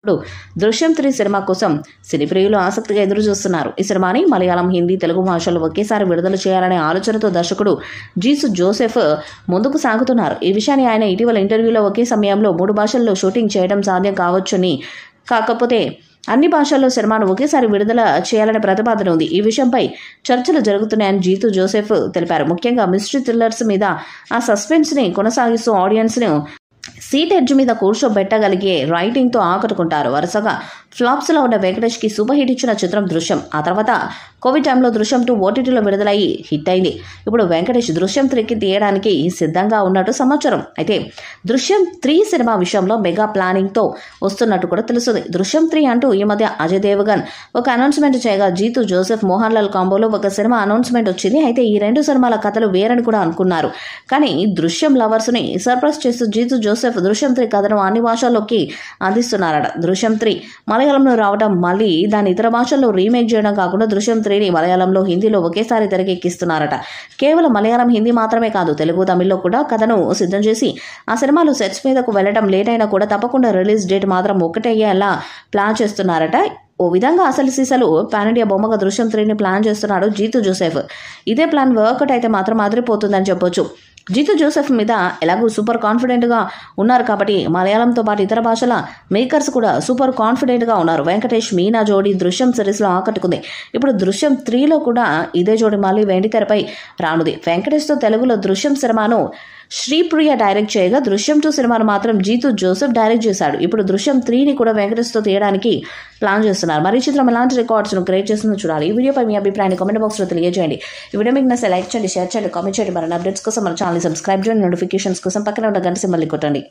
ఇప్పుడు దృశ్యం 3 సినిమా కోసం సినీ ప్రియులు ఆసక్తిగా ఎదురు చూస్తున్నారు. ఈ సినిమాని మలయాళం, హిందీ, తెలుగు భాషల్లో ఒకేసారి విడుదల చేయాలనే ఆలోచనతో దర్శకుడు జీసు జోసెఫ్ ముందుకు సాగుతున్నారు. ఈ విషయాన్ని ఆయన ఇటీవల ఇంటర్వ్యూలో ఒకే సమయంలో 3 భాషల్లో షూటింగ్ చేయడం సాధ్యం కావచ్చని, కాకపోతే అన్ని భాషల్లో సినిమాను ఒకేసారి విడుదల చేయాలనే ప్రతిపాదన ఉంది. ఈ విషయంపై చర్చలు జరుగుతున్నాయని జీతు జోసెఫ్ తెలిపారు. ముఖ్యంగా మిస్టరీ థ్రిల్లర్స్ మీద ఆ సస్పెన్స్ ని కొనసాగిస్తూ ఆడియన్స్ ను సీట్ ఎడ్జ్ మీద కూర్చోబెట్టగలిగే రైటింగ్ తో ఆకట్టుకుంటారు. వరుసగా ఫ్లాప్స్ లో ఉన్న వెంకటేష్ కి సూపర్ హిట్ ఇచ్చిన చిత్రం దృశ్యం. ఆ తర్వాత కోవిడ్ టైంలో దృశ్యం 2 ఓటీటీలో విడుదలయ్యి హిట్ అయింది. ఇప్పుడు వెంకటేష్ దృశ్యం 3కి తీయడానికి సిద్ధంగా ఉన్నట్టు సమాచారం. అయితే దృశ్యం 3 సినిమా విషయంలో మెగా ప్లానింగ్ తో వస్తున్నట్టు కూడా తెలుస్తుంది. దృశ్యం 3 అంటూ ఈ మధ్య అజయ్ దేవగన్ ఒక అనౌన్స్మెంట్ చేయగా, జీతు జోసెఫ్, మోహన్ లాల్ కాంబోలో ఒక సినిమా అనౌన్స్మెంట్ వచ్చింది. అయితే ఈ 2 సినిమాల కథలు వేరని కూడా అనుకున్నారు. కానీ దృశ్యం లవర్స్ ని సర్ప్రైజ్ చేస్తూ జీతు జోసెఫ్ దృశ్యం 3 కథను అన్ని భాషల్లోకి అందిస్తున్నారట. దృశ్యం 3 మలయాళంలో రావడం, మళ్ళీ దాన్ని ఇతర భాషల్లో రీమేక్ చేయడం కాకుండా దృశ్యం 3ని మలయాళంలో, హిందీలో ఒకేసారి తెరకెక్కిస్తున్నారట. కేవలం మలయాళం, హిందీ మాత్రమే కాదు, తెలుగు, తమిళ్లో కూడా కథను సిద్ధం చేసి ఆ సినిమాలు సెట్స్ మీదకు వెళ్లడం లేట్ అయినా కూడా తప్పకుండా రిలీజ్ డేట్ మాత్రం ఒకటయ్యేలా ప్లాన్ చేస్తున్నారట. ఓ విధంగా అసలు సీసలు పాన్ ఇండియా బొమ్మగా దృశ్యం 3ని ప్లాన్ చేస్తున్నాడు జీతు జోసెఫ్. ఇదే ప్లాన్ వర్కౌట్ అయితే మాత్రం అదిరిపోతుందని చెప్పొచ్చు. జీతు జోసెఫ్ మీద ఎలాగూ సూపర్ కాన్ఫిడెంట్గా ఉన్నారు కాబట్టి మలయాళంతో పాటు ఇతర భాషల మేకర్స్ కూడా సూపర్ కాన్ఫిడెంట్గా ఉన్నారు. వెంకటేష్, మీనా జోడీ దృశ్యం సిరీస్లో ఆకట్టుకుంది. ఇప్పుడు దృశ్యం 3లో కూడా ఇదే జోడీ మళ్ళీ వెండితెరపై రానుంది. వెంకటేష్తో తెలుగులో దృశ్యం సినిమాను శ్రీప్రియ డైరెక్ట్ చేయగా, దృశ్యం 2 సినిమాను మాత్రం జీతు జోసెఫ్ డైరెక్ట్ చేశాడు. ఇప్పుడు దృశ్యం 3ని కూడా వెంకటేష్తో తీయడానికి ప్లాన్ చేస్తున్నారు. మరి ఈ చిత్రం ఎలాంటి రికార్డ్స్ను క్రియేట్ చేస్తుందో చూడాలి. ఈ వీడియోపై మీ అభిప్రాయాన్ని కామెంట్ బాక్స్లో తెలియజేయండి. ఈ వీడియో మీకు నచ్చితే లైక్ చేయండి, షేర్ చేయండి, కామెంట్ చేయండి. మరిన్ని అప్డేట్స్ కోసం మన ఛానల్ సబ్స్క్రైబ్ చేయండి. నోటిఫికేషన్స్ కోసం పక్కన ఉన్న గంట సింబల్ని కొట్టండి.